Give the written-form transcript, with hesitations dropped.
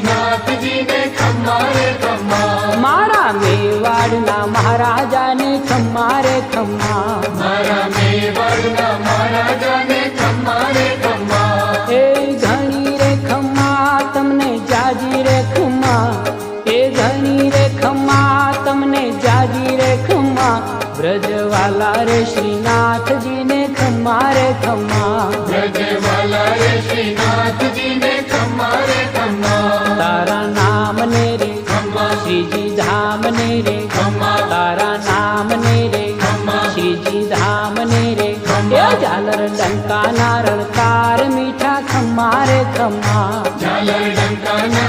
શ્રીનાથજીને ખમ્મા રે ખમ્મા, મારા મેવાડના મહારાજાને ખમ્મા રે ખમ્મા, મારા મેવાડના મહારાજાને ખમ્મા રે ખમ્મા, એ ઘણી રે ખમ્મા તમને જાજી રે ખમ્મા, એ ઘણી રે ખમ્મા તમને જાજી રે ખમ્મા, બ્રજવાલા રે શ્રીનાથજીને ખમ્મા રે ખમ્મા, બ્રજવાલા રે શ્રીનાથજીને ખમ્મા રે ખમ્મા, તારા નામ ને રે ખમ્મા, શ્રીજી ધામ ને રે ખમ્મા, તારા નામ ને રે ખમ્મા, શ્રીજી ધામ ને રે ખમ્મા, એ ઝાલર ડંકા ના રણકાર મીઠા ખમ્મા રે ખમ્મા, ઝાલર ડંકાના